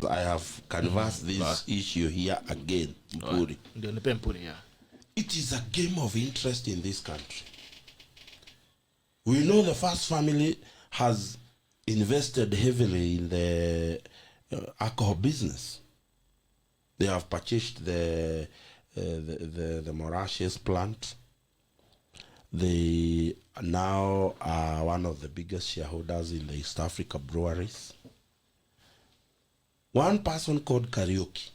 I have canvassed this issue here again, Mpuru. It is a game of interest in this country. We know the first family has invested heavily in the alcohol business. They have purchased the Mauritius plant. They now are one of the biggest shareholders in the East Africa breweries. One person called Karaoke,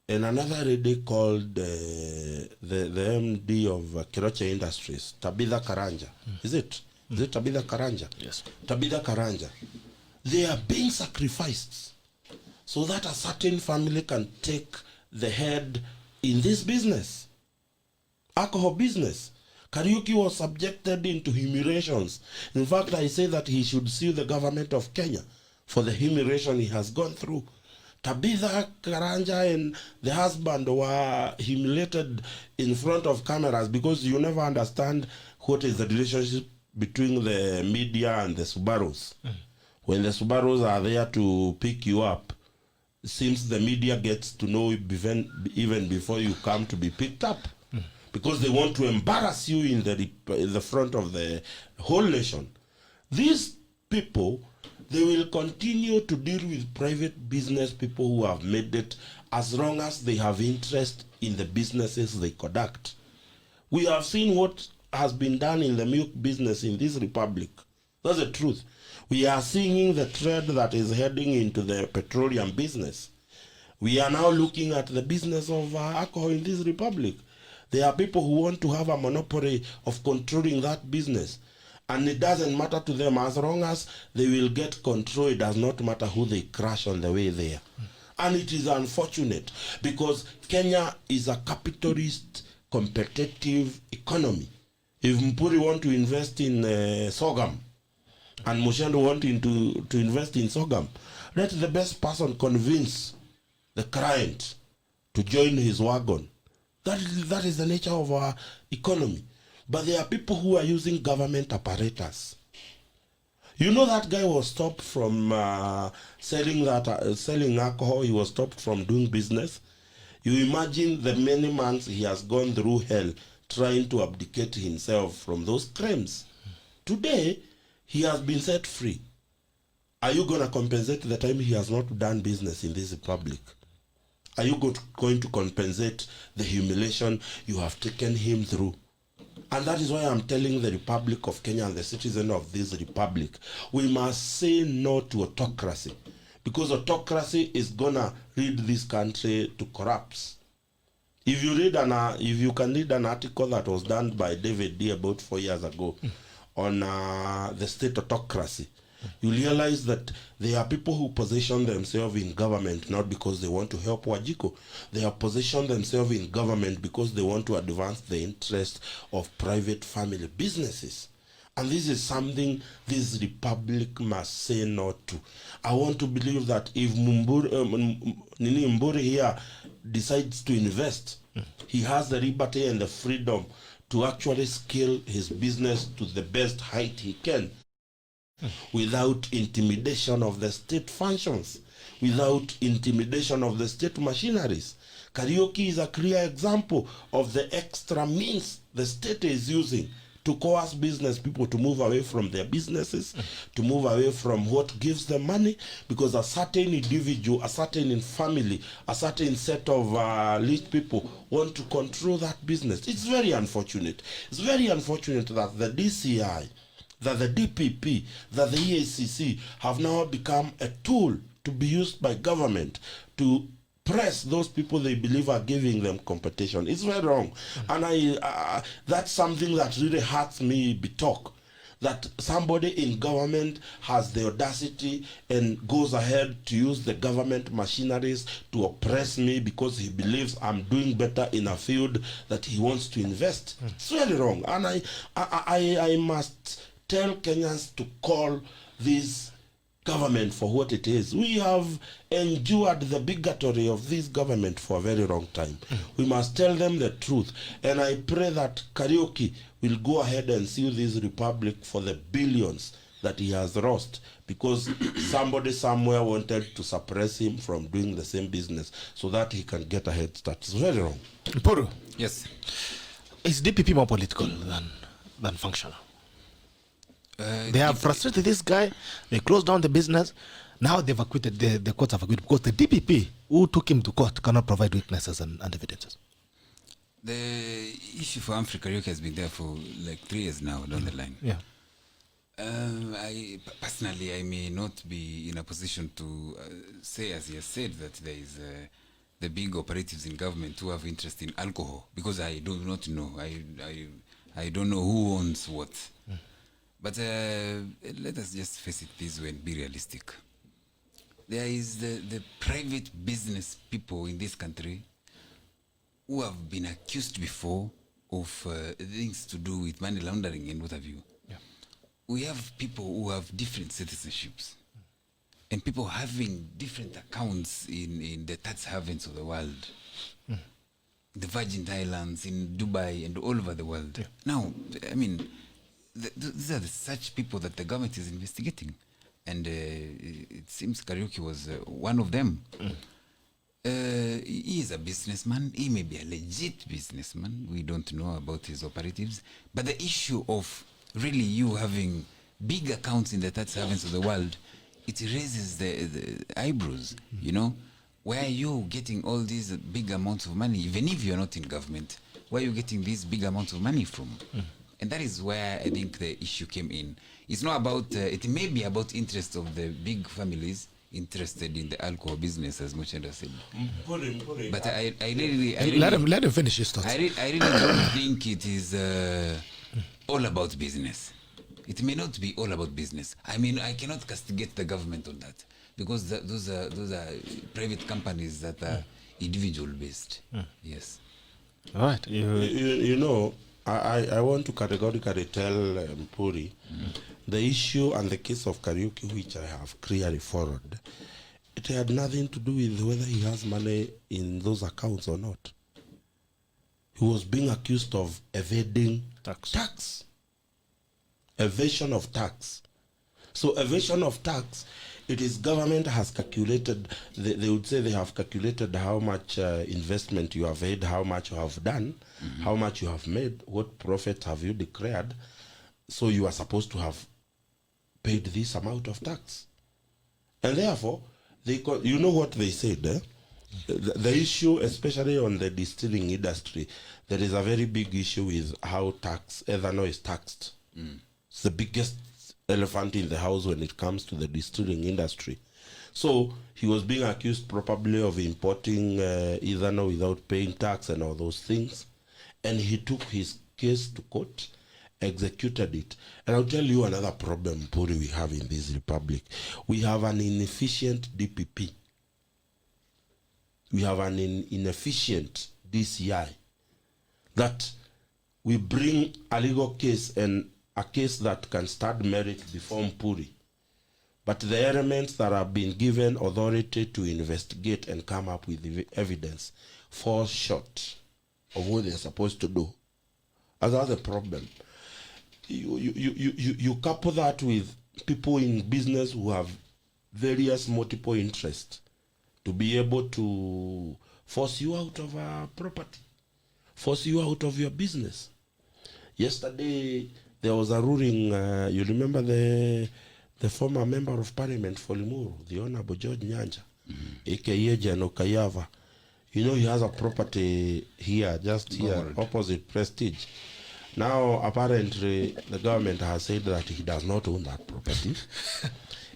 and another lady called the MD of Kiroche Industries, Tabitha Karanja. Is it Tabitha Karanja? Yes. Tabitha Karanja. They are being sacrificed so that a certain family can take the head in this business, alcohol business. Karaoke was subjected into humiliations. In fact, I say that he should sue the government of Kenya for the humiliation he has gone through. Tabitha Karanja and the husband were humiliated in front of cameras, because you never understand what is the relationship between the media and the Subarus. When the Subarus are there to pick you up, it seems the media gets to know even before you come to be picked up, because they want to embarrass you in the front of the whole nation. These people, they will continue to deal with private business people who have made it, as long as they have interest in the businesses they conduct. We have seen what has been done in the milk business in this republic. That's the truth. We are seeing the trend that is heading into the petroleum business. We are now looking at the business of alcohol in this republic. There are people who want to have a monopoly of controlling that business. And it doesn't matter to them, as long as they will get control. It does not matter who they crush on the way there. And it is unfortunate, because Kenya is a capitalist, competitive economy. If Mpuru want to invest in sorghum, and Muchendu wanting to invest in sorghum, let the best person convince the client to join his wagon. That is the nature of our economy. But there are people who are using government apparatus. You know, that guy was stopped from selling alcohol. He was stopped from doing business. You imagine the many months he has gone through hell trying to abdicate himself from those crimes. Today, he has been set free. Are you going to compensate the time he has not done business in this republic? Are you going to compensate the humiliation you have taken him through? And that is why I'm telling the Republic of Kenya and the citizen of this republic, we must say no to autocracy, because autocracy is gonna lead this country to collapse. If you can read an article that was done by David D about 4 years ago on the state autocracy, you realize that there are people who position themselves in government not because they want to help Wajiko. They have positioned themselves in government because they want to advance the interest of private family businesses. And this is something this republic must say no to. I want to believe that if Mpuru here decides to invest, he has the liberty and the freedom to actually scale his business to the best height he can, without intimidation of the state functions, without intimidation of the state machineries. Karaoke is a clear example of the extra means the state is using to coerce business people to move away from their businesses, to move away from what gives them money, because a certain individual, a certain family, a certain set of rich people want to control that business. It's very unfortunate. It's very unfortunate that the DCI, that the DPP, that the EACC have now become a tool to be used by government to press those people they believe are giving them competition. It's very wrong. And that's something that really hurts me talk, that somebody in government has the audacity and goes ahead to use the government machineries to oppress me because he believes I'm doing better in a field that he wants to invest. It's very wrong. And I must tell Kenyans to call this government for what it is. We have endured the bigotry of this government for a very long time. We must tell them the truth. And I pray that Karaoke will go ahead and sue this republic for the billions that he has lost because somebody somewhere wanted to suppress him from doing the same business so that he can get a head start. It's very wrong. Mpuru, Yes. is DPP more political than functional? They have frustrated this guy. They closed down the business. Now they've acquitted. The courts have acquitted because the DPP who took him to court cannot provide witnesses and evidences. The issue for Humphrey Kariuki has been there for like 3 years now down the line. Yeah. I personally, I may not be in a position to say, as he has said, that there is the big operatives in government who have interest in alcohol, because I do not know. I don't know who owns what. But let us just face it this way and be realistic. There is the private business people in this country who have been accused before of things to do with money laundering and what have you. Yeah. We have people who have different citizenships and people having different accounts in the tax havens of the world. The Virgin Islands, in Dubai, and all over the world. Yeah. Now, I mean, these are such people that the government is investigating. And it seems Kariuki was one of them. He is a businessman. He may be a legit businessman. We don't know about his operatives. But the issue of really you having big accounts in the tax havens of the world, it raises the eyebrows, you know? Where are you getting all these big amounts of money, even if you're not in government? Where are you getting these big amounts of money from? And that is where I think the issue came in. It's not about, it may be about interest of the big families interested in the alcohol business, as Muchendu said. But I really let him finish his thoughts. I really don't think it is all about business. It may not be all about business. I mean, I cannot castigate the government on that, because those are private companies that are individual based. Yes. All right. You know, I want to categorically tell Mpuru the issue and the case of Kariuki, which I have clearly followed, it had nothing to do with whether he has money in those accounts or not. He was being accused of evading tax. Evasion of tax. So evasion of tax, it is government has calculated, they would say they have calculated how much investment you have made, how much you have done, how much you have made, what profit have you declared. So you are supposed to have paid this amount of tax. And therefore, you know what they said, eh? The issue, especially on the distilling industry, there is a very big issue with how ethanol is taxed. It's the biggest elephant in the house when it comes to the distilling industry. So he was being accused probably of importing ethanol without paying tax and all those things. And he took his case to court, executed it. And I'll tell you another problem, Mpuru, we have in this republic. We have an inefficient DPP. We have an inefficient DCI. That we bring a legal case and a case that can start merit before Mpuru. But the elements that have been given authority to investigate and come up with evidence fall short of what they're supposed to do. And that's the problem. You couple that with people in business who have various multiple interests to be able to force you out of a property, force you out of your business. Yesterday, there was a ruling, you remember the former member of parliament for Limuru, the Honorable George Nyanja, a.k.a. Jano Kayava. You know, he has a property here, just here, opposite Prestige. Now, apparently, the government has said that he does not own that property.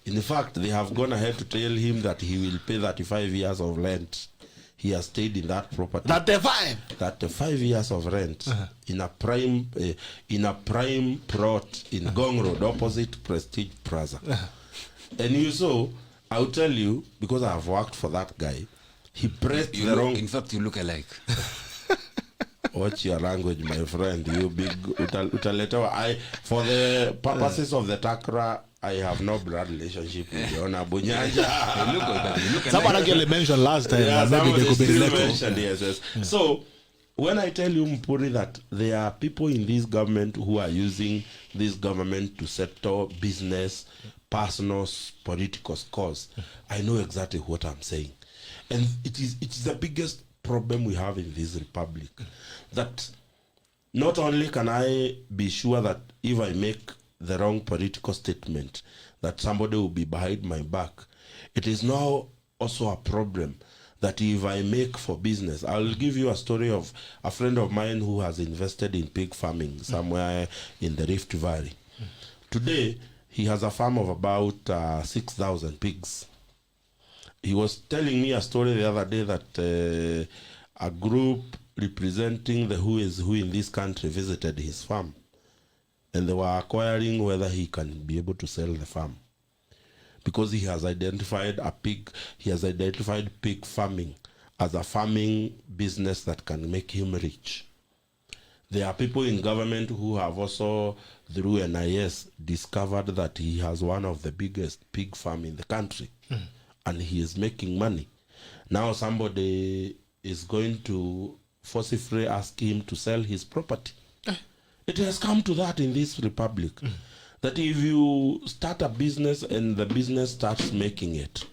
In fact, they have gone ahead to tell him that he will pay 35 years of rent. He has stayed in that property. 35 years of rent in a prime plot in Gong Road, opposite Prestige Plaza. And you saw, I'll tell you, because I have worked for that guy, he pressed the wrong. In fact, you look alike. Watch your language, my friend. You big utaleta. For the purposes of the Takra, I have no blood relationship with the Honorable Nyanja. Someone actually mentioned last time. Yeah, maybe they could be related. Yes. So when I tell you, Mpuri, that there are people in this government who are using this government to settle business, personal, political scores, I know exactly what I'm saying. And it is the biggest problem we have in this republic. That not only can I be sure that if I make the wrong political statement, that somebody will be behind my back, it is now also a problem that if I make for business, I'll give you a story of a friend of mine who has invested in pig farming somewhere in the Rift Valley. Today, he has a farm of about 6,000 pigs. He was telling me a story the other day that a group representing the who is who in this country visited his farm, and they were acquiring whether he can be able to sell the farm, because he has identified pig farming as a farming business that can make him rich. There are people in government who have also, through NIS, discovered that he has one of the biggest pig farm in the country, and he is making money. Now somebody is going to forcibly ask him to sell his property. It has come to that in this republic. That if you start a business and the business starts making it,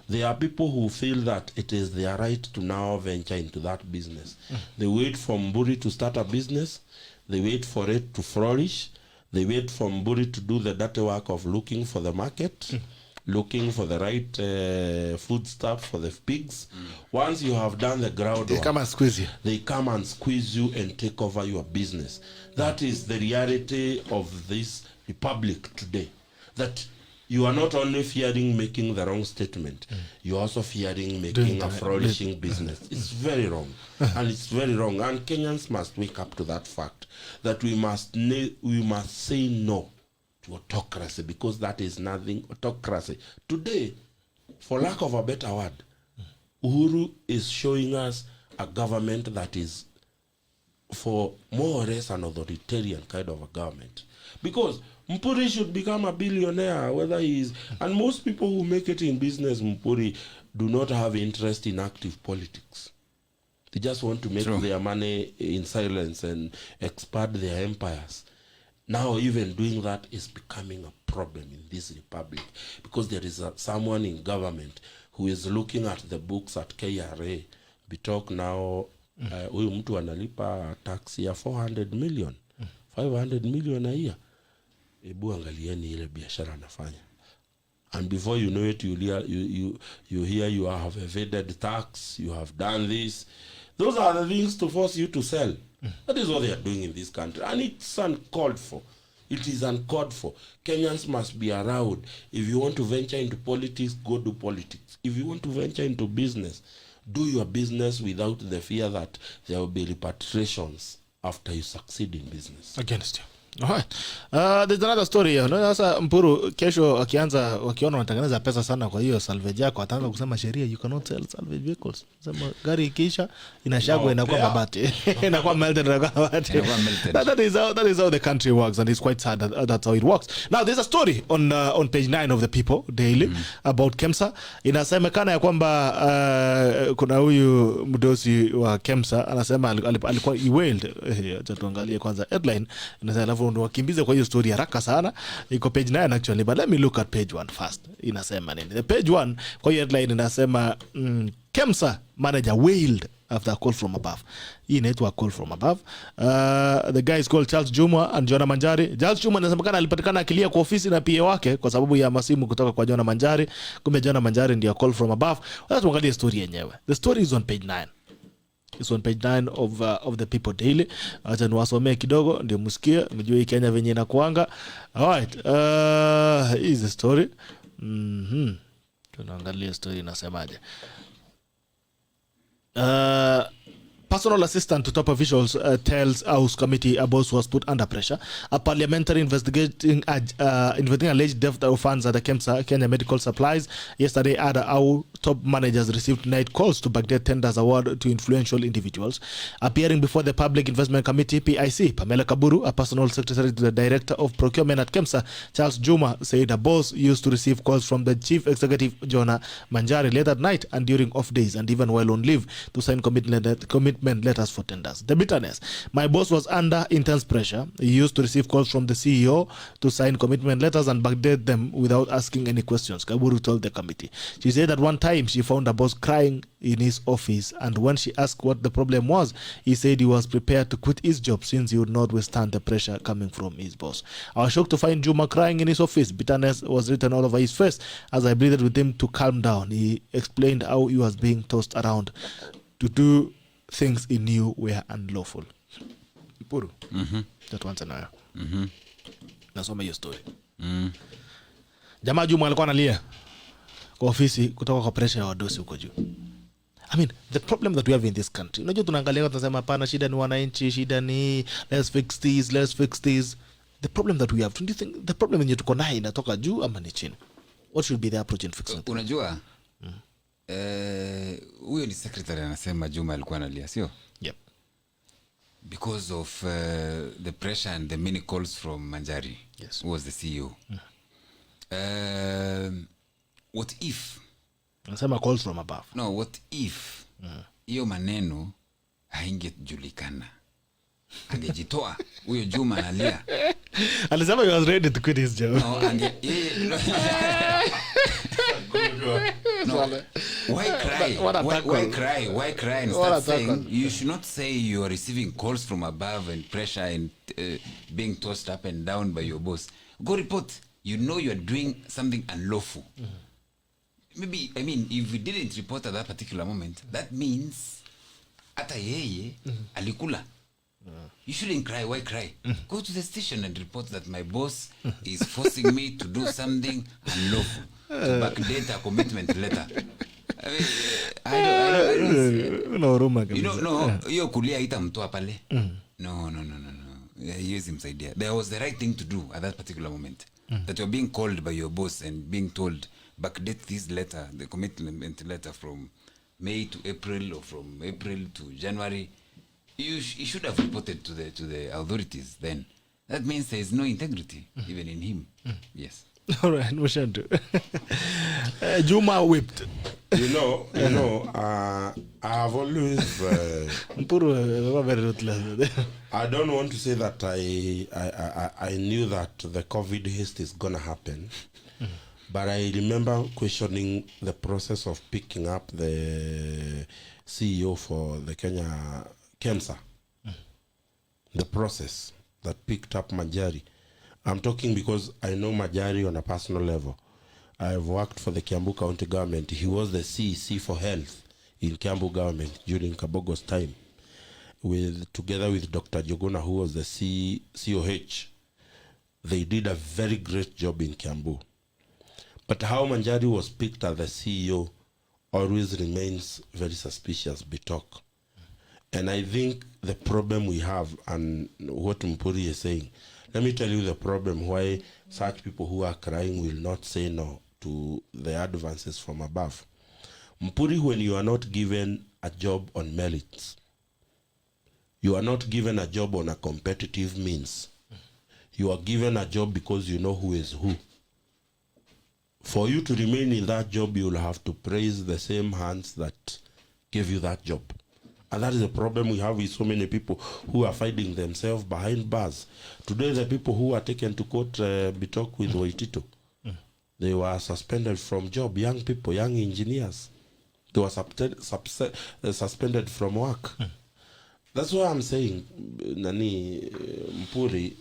there are people who feel that it is their right to now venture into that business. They wait for Mpuru to start a business. They wait for it to flourish. They wait for Mpuru to do the dirty work of looking for the market, looking for the right food stuff for the pigs. Once you have done the groundwork, They come and squeeze you. they come and squeeze you and take over your business. That is the reality of this republic today. That you are not only fearing making the wrong statement, you are also fearing making a flourishing business. It's very wrong. And it's very wrong. And Kenyans must wake up to that fact that we must say no to autocracy, because that is nothing autocracy. Today, for lack of a better word, Uhuru is showing us a government that is for more or less an authoritarian kind of a government. Because Mpuri should become a billionaire, whether he is, and most people who make it in business, Mpuri, do not have interest in active politics. They just want to make their money in silence and expand their empires. Now even doing that is becoming a problem in this republic, because there is someone in government who is looking at the books at KRA. We talk now, huyu mtu analipa tax ya 400 million, 500 million a year. Ebu angalieni ile biashara anafanya. And before you know it, you hear you have evaded tax, you have done this. Those are the things to force you to sell. That is what they are doing in this country. And it's uncalled for. It is uncalled for. Kenyans must be around. If you want to venture into politics, go do politics. If you want to venture into business, do your business without the fear that there will be repatriations after you succeed in business. Against you. Alright. There's another story here. Sasa Mpuru kesho wakiona wanatengeneza pesa sana kwa hiyo salvage yako, ataanza kusema sheria you cannot sell salvage vehicles. Sema gari ikisha inashagwa inakuwa mabati. Inakuwa melted mabati. That is how the country works, and it's quite sad that's how it works. Now there's a story on page 9 of the People Daily about KEMSA. Inasemekana ya kwamba kuna huyu mdosi wa KEMSA anasema alikuwa he wailed. Acha tuangalie kwanza headline. Inasema wakimbize kwa hiyo story haraka sana. Iko page 9 actually, but let me look at page 1 first. Inasema nini? The page 1 kwa hiyo headline inasema KEMSA manager wailed after a call from above. Hii inaitwa call from above. The guy is called Charles Juma and Jona Manjari. Charles Juma anasemekana alipatikana akilia kwa ofisi na PA wake kwa sababu ya masimu kutoka kwa Jona Manjari. Kumbe Jona Manjari ndio call from above. Let's tuangalie story yenyewe. The story is on page 9. It's on page 9 of the People Daily. Acha niwasomee kidogo ndio msikie mjue hii Kenya venye inakuanga. Alright. Is the story. Tunaangalia story inasemaje. Personal assistant to top officials tells House Committee a boss was put under pressure. A parliamentary investigating alleged theft of funds at the KEMSA, Kenya Medical Supplies, yesterday added how top managers received night calls to backdate tenders award to influential individuals. Appearing before the Public Investment Committee, PIC, Pamela Kaburu, a personal secretary to the Director of Procurement at KEMSA, Charles Juma, said her boss used to receive calls from the Chief Executive, Jonah Manjari, late at night and during off days and even while on leave to sign commitment letters for tenders. The bitterness. My boss was under intense pressure. He used to receive calls from the CEO to sign commitment letters and backdate them without asking any questions, Kaburu told the committee. She said that one time she found her boss crying in his office, and when she asked what the problem was, he said he was prepared to quit his job since he would not withstand the pressure coming from his boss. I was shocked to find Juma crying in his office. Bitterness was written all over his face as I pleaded with him to calm down. He explained how he was being tossed around to do things he knew were unlawful. Mpuru. That one's an nasoma hiyo story. Jamaa Juma alikuwa analia kwa ofisi kutoka kwa pressure ya wadosi huko juu. I mean, the problem that we have in this country. Unajua tunaangalia tunasema hapana, shida ni wananchi, shida ni let's fix this. The problem that we have, do you think the problem yenye tuko nayo inatoka juu ama ni chini? What should be the approach in fixing it? Unajua huyo ni secretary anasema Juma alikuwa analia, sio? Yep. Because of the pressure and the many calls from Manjari, yes, who was the CEO. What if? Anasema calls from above. No, what if hiyo maneno haingejulikana? Angejitoa huyo Juma analia. Alisema he was ready to quit his job. No, no. Why cry? Why cry and start saying you should not say you are receiving calls from above and pressure and being tossed up and down by your boss. Go report. You know you are doing something unlawful. Maybe, I mean, if you didn't report at that particular moment, that means ata yeye alikula. You shouldn't cry. Why cry? Go to the station and report that my boss is forcing me to do something unlawful, to backdate a commitment letter. I don't you know, no, hiyo kulia itamtoa pale. No. Yes, msaidia. There was the right thing to do at that particular moment. That you're being called by your boss and being told, backdate this letter, the commitment letter from May to April or from April to January. You should have reported to the authorities then. That means there is no integrity even in him. Yes. All right, Muchendu. Juma whipped. You know, I've always Mpuru very ruthless. I don't want to say that I knew that the COVID haste is gonna happen. But I remember questioning the process of picking up the CEO for the KEMSA. The process that picked up Manjari. I'm talking because I know Manjari on a personal level. I've worked for the Kiambu County government. He was the CEC for health in Kiambu government during Kabogo's time, together with Dr. Jogona, who was the COH. They did a very great job in Kiambu. But how Manjari was picked as the CEO always remains very suspicious, Bitok. And I think the problem we have, and what Mpuru is saying, let me tell you the problem why such people who are crying will not say no to the advances from above. Mpuru, when you are not given a job on merits, you are not given a job on a competitive means. You are given a job because you know who is who. For you to remain in that job, you will have to praise the same hands that gave you that job. And that is the problem we have with so many people who are finding themselves behind bars. Today, the people who are taken to court, Bitok with Waitito, they were suspended from job. Young people, young engineers, they were suspended from work. That's why I'm saying, Nani Mpuri,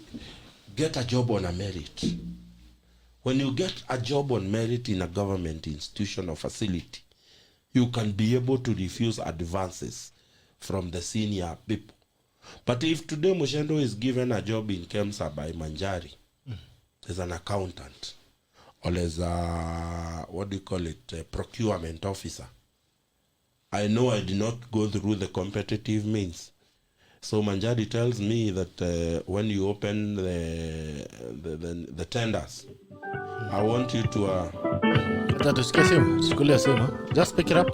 get a job on a merit. When you get a job on merit in a government institution or facility, you can be able to refuse advances from the senior people. But if today Muchendu is given a job in KEMSA by Manjari, as an accountant, or as a, a procurement officer, I know I did not go through the competitive means. So Manjari tells me that when you open the tenders, I want you to tusikie simu, sikulia simu. Just pick it up.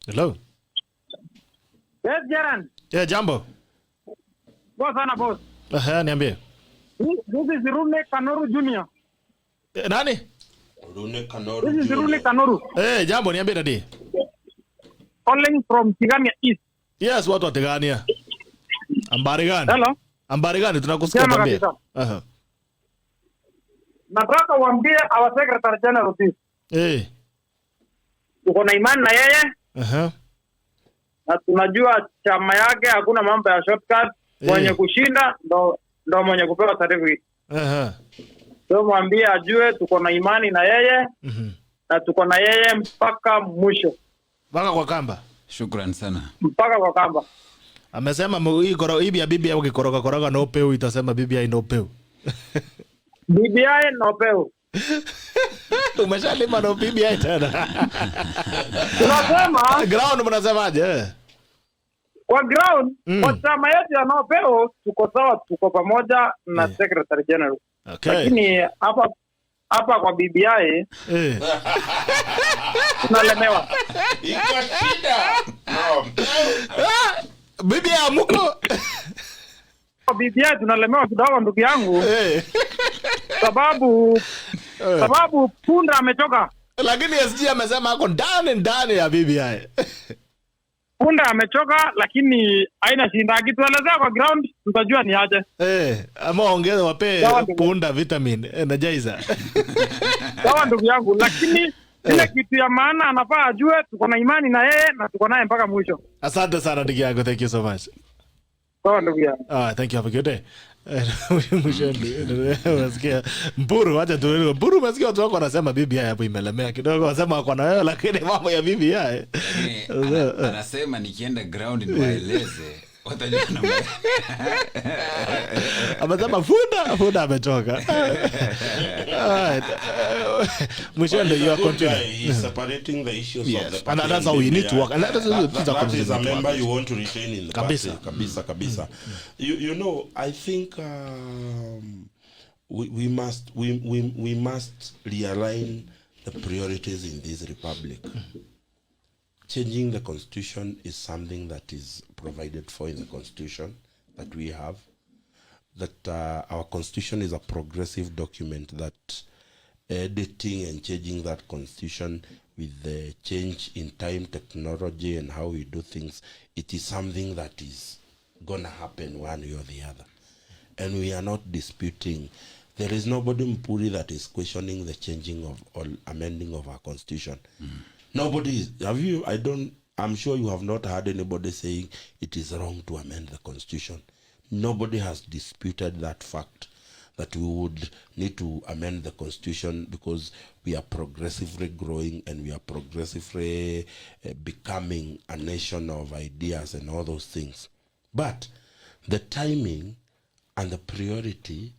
Hello. Yes, Jaran. Yeah, jambo. Boss ana boss. Niambie. This is Rune Kanoru Junior. Nani? Rune Kanoru. This is Rune Kanoru. Jambo, niambie dadi. Calling from Tigania East. Yes, watu wa Tigania. Ambari gani? Hello. Ambari gani? Tunakusikia niambie. Nataka uambie our secretary general this. Uko na imani na yeye? Na tunajua chama yake hakuna mambo ya shortcut. Mwenye kushinda ndo mwenye kupewa certificate. So mwambie ajue tuko na imani na yeye. Na tuko na yeye mpaka mwisho. Mpaka kwa kamba. Shukran sana. Mpaka kwa kamba. Amesema hii bibi yao ukikoroga NOPEU itasema bibi NOPEU. Bibi NOPEU. Umeshalima na bibi tena. Tunasema ground mnasemaje? Kwa ground, kwa chama yetu ya NOPEU tuko sawa, tuko pamoja na secretary general. Okay. Lakini hapa kwa BBI tunalemewa. Iko shida. BBI amuko. Kwa BBI tunalemewa kidogo ndugu yangu. Sababu punda amechoka. Lakini SG amesema ako ndani ya BBI. Punda amechoka lakini haina shinda, akituelezea kwa ground tutajua ni aje. Ama ongeza wape punda vitamin energizer. Sawa ndugu yangu, lakini ile kitu ya maana anafaa ajue tuko na imani na yeye na tuko naye mpaka mwisho. Asante sana ndugu yangu, thank you so much. Sawa ndugu yangu. Thank you, have a good day. Muchendu, unasikia Mpuru, acha tu Mpuru, unasikia watu wako wanasema BBI hapo imelemea kidogo, wanasema wako na wewe, lakini mambo ya BBI anasema nikienda ground niwaeleze watajua na mimi. Amesema funda ametoka. Muchendu, you are continuing. He's separating the issues of the party. And that's how we need to work. And that is a member you want to retain in the party. Kabisa. You know, I think we must realign the priorities in this republic. Changing the constitution is something that is provided for in the constitution that we have. That our constitution is a progressive document that editing and changing that constitution with the change in time, technology, and how we do things, it is something that is gonna happen one way or the other. And we are not disputing. There is nobody Mpuri that is questioning the changing of or amending of our constitution. Nobody is. I'm sure you have not heard anybody saying it is wrong to amend the constitution. Nobody has disputed that fact, that we would need to amend the constitution because we are progressively growing and we are progressively becoming a nation of ideas and all those things. But the timing and the priority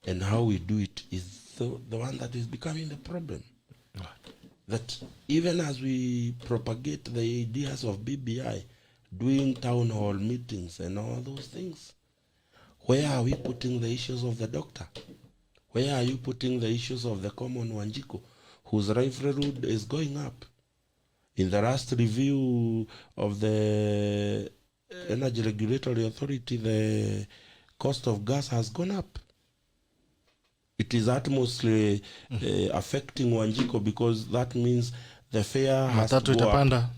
and how we do it is the one that is becoming the problem. That even as we propagate the ideas of BBI, doing town hall meetings and all those things, where are we putting the issues of the doctor? Where are you putting the issues of the common Wanjiko, whose livelihood is going up? In the last review of the Energy Regulatory Authority, the cost of gas has gone up. It is utmostly affecting Wanjiko because that means the fare has to go up.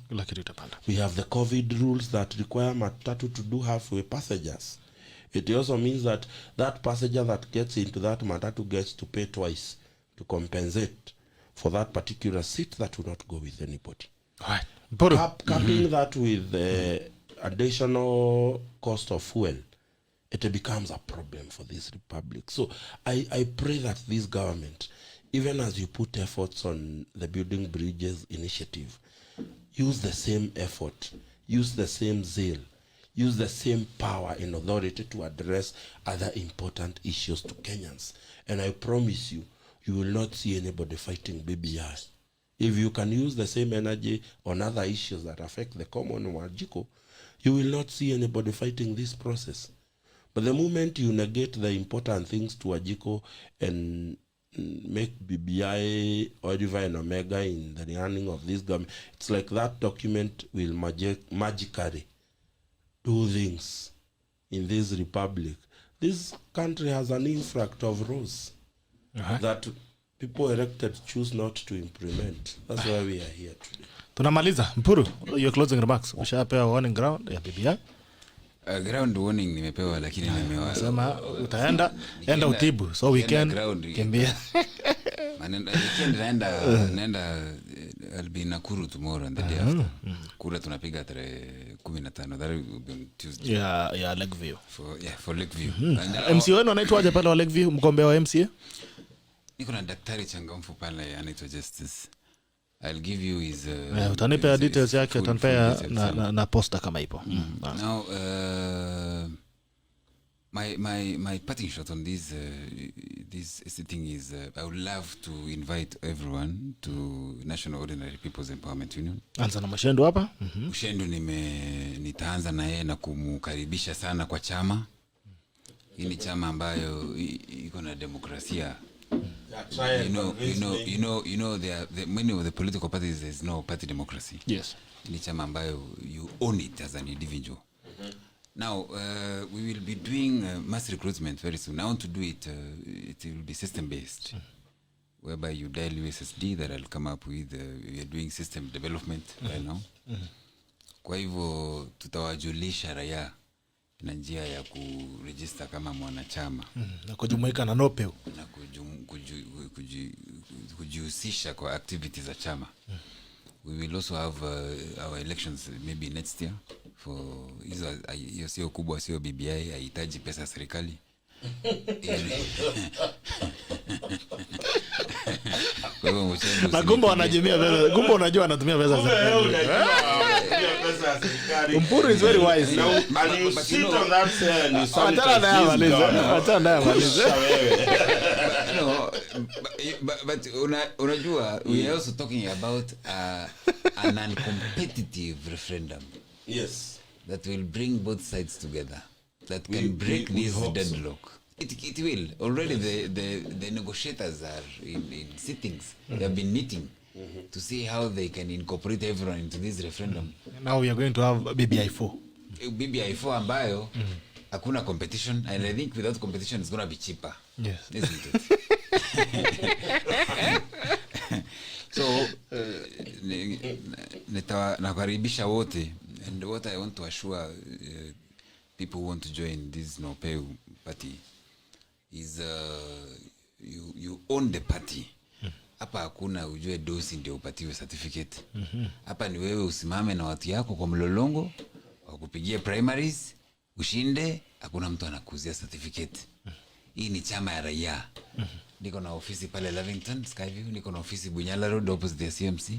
We have the COVID rules that require matatu to do halfway passengers. It also means that that passenger that gets into that matatu gets to pay twice to compensate for that particular seat that will not go with anybody. Right. Capping that with the additional cost of fuel, it becomes a problem for this republic. So I pray that this government, even as you put efforts on the Building Bridges initiative, use the same effort, use the same zeal, use the same power and authority to address other important issues to Kenyans. And I promise you, you will not see anybody fighting BBI. If you can use the same energy on other issues that affect the common Wajiko, you will not see anybody fighting this process. But the moment you negate the important things to Wajiko and make BBI Oliver and Omega in the running of this government, it's like that document will magically do things in this republic. This country has an infract of rules that people elected choose not to implement. That's why we are here today. Tunamaliza. Mpuru, your closing remarks. Ushapewa warning ground ya BBI? Ground warning nimepewa lakini nimewa. Sema utaenda utibu. So weekend kimbia. Weekend naenda I'll be in Nakuru tomorrow and the day after. Kura tunapiga tarehe 15. That will be on Tuesday. Yeah, Lakeview. For Lakeview. MCA wenu anaitwaje pale wa Lakeview, mgombea wa MCA? Niko na daktari changamfu pale anaitwa Justice. I'll give you his utanipa details yake, utanipea na poster kama ipo. Now my parting shot on this thing is I would love to invite everyone to National Ordinary People's Empowerment Union. Anza na Muchendu hapa. Muchendu nitaanza na yeye na kumkaribisha sana kwa chama. Hii ni chama ambayo iko na demokrasia. You know the many of the political parties, there's no party democracy. Yes. Ni chama ambayo you own it as an individual. Now we will be doing mass recruitment very soon. I want to do it. It will be system based, whereby you dial USSD that I'll come up with. We are doing system development right now. Kwa hivyo tutawajulisha raia na njia ya kuregister kama mwanachama na kujumuika na NOPEU na kujihusisha kwa activities za chama. We will also have our elections maybe next year for hiyo sio kubwa, sio BBI, haihitaji pesa serikali. Na Gumbo anajimia pesa. Gumbo unajua anatumia pesa serikali. Mpuru is very wise. And you sit on that chair and you sound but unajua we are also talking about an uncompetitive referendum. Yes. That will bring both sides together. That can break this deadlock. So. It will. Already the negotiators are in sittings. They have been meeting to see how they can incorporate everyone into this referendum. Now we are going to have BBI 4. BBI 4 ambayo hakuna competition, and I think without competition it's going to be cheaper. Yes. Isn't it? So nakaribisha wote, and what I want to assure people who want to join this NOPEU party is you own the party. Hapa hakuna ujue dosi ndio upatiwe certificate. Hapa ni wewe usimame na watu yako kwa mlolongo, wakupigie primaries, ushinde, hakuna mtu anakuzia certificate. Hii ni chama ya raia. Niko na ofisi pale Lavington, Skyview, niko na ofisi Bunyala Road opposite the CMC.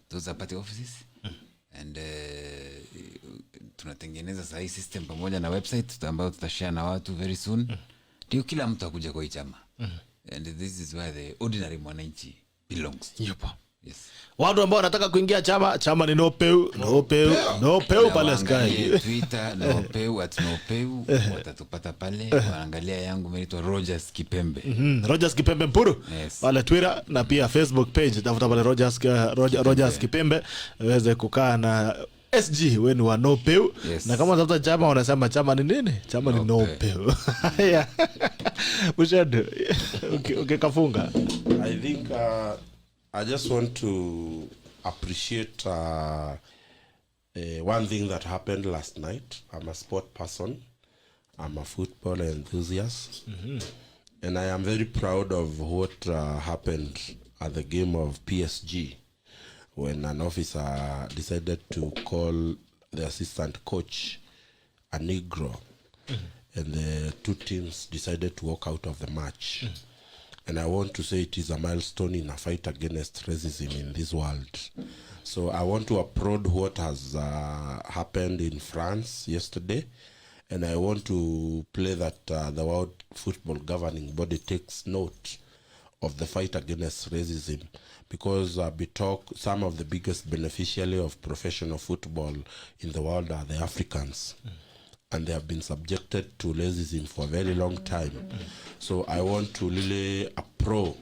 Those are party offices. And tunatengeneza sahi system pamoja na website ambayo tutashare na watu very soon. Ndio kila mtu akuja kwa hii chama. And this is where the ordinary mwananchi belongs. Yupo. Yes. Watu ambao wanataka kuingia chama ni NOPEU pale Sky. Twitter NOPEU @NOPEU watatupata pale. Waangalia yangu inaitwa Rodgers Kipembe. Rodgers Kipembe Mpuru. Yes. Pale Twitter na pia Facebook page tafuta pale Rodgers Kipembe uweze kukaa na SG wenu wa NOPEU. Yes. Na kama tafuta chama wanasema chama ni nini? Chama ni NOPEU. Yeah. Muchendu. Okay, kafunga. I think I just want to appreciate one thing that happened last night. I'm a sport person. I'm a football enthusiast. And I am very proud of what happened at the game of PSG when an officer decided to call the assistant coach a Negro. And the two teams decided to walk out of the match. And I want to say it is a milestone in a fight against racism in this world. So I want to applaud what has happened in France yesterday. And I want to play that the World Football Governing Body takes note of the fight against racism. Because some of the biggest beneficiaries of professional football in the world are the Africans. and they have been subjected to racism for a very long time. So I want to really applaud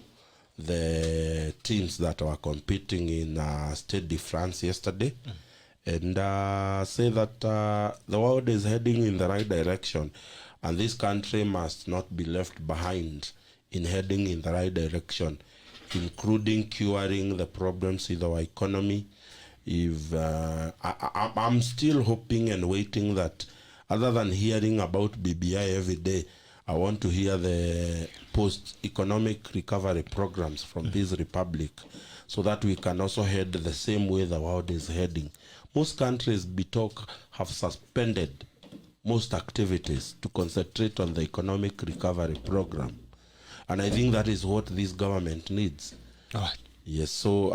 the teams that were competing in Stade de France yesterday, and say that the world is heading in the right direction, and this country must not be left behind in heading in the right direction, including curing the problems with our economy. If I'm still hoping and waiting that, other than hearing about BBI every day, I want to hear the post-economic recovery programs from this republic, so that we can also head the same way the world is heading. Most countries, BTOC, have suspended most activities to concentrate on the economic recovery program. And I think that is what this government needs. All right. Yes, so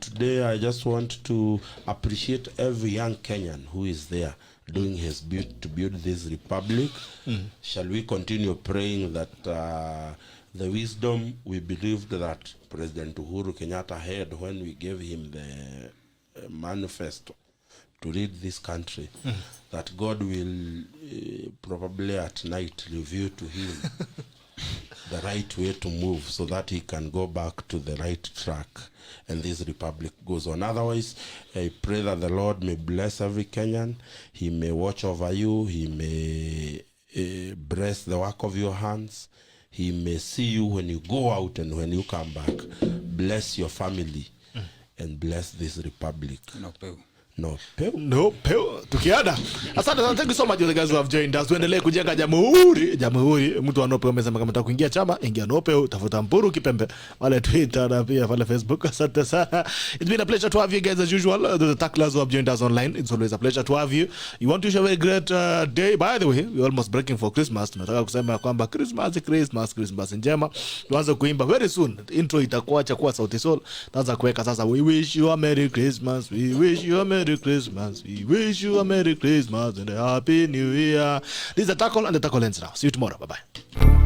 today I just want to appreciate every young Kenyan who is there doing his bit to build this republic. Shall we continue praying that the wisdom we believed that President Uhuru Kenyatta had when we gave him the manifesto to lead this country, that God will probably at night reveal to him the right way to move, so that he can go back to the right track and this republic goes on. Otherwise, I pray that the Lord may bless every Kenyan. He may watch over you. He may bless the work of your hands. He may see you when you go out and when you come back. Bless your family and bless this republic. NOPEU. NOPEU. Tukiada. Asante sana. Thank you so much you guys who have joined us. Tuendelee kujenga jamhuri. Mtu wa NOPEU amesema kama unataka kuingia chama, ingia NOPEU, tafuta Mpuru Kipembe. Wale Twitter na pia wale Facebook. Asante sana. It's been a pleasure to have you guys as usual. The tacklers who have joined us online. It's always a pleasure to have you. You want to wish a very great day. By the way, we're almost breaking for Christmas. Tunataka kusema kwamba Christmas njema. Tuanze kuimba very soon. Intro itakuwa chakuwa Sauti Sol. Tuanza kuweka sasa. We wish you a Merry Christmas. We wish you a Merry Christmas. We wish you a Merry Christmas and a Happy New Year. This is the Tackle and the Tackle ends now. See you tomorrow. Bye-bye.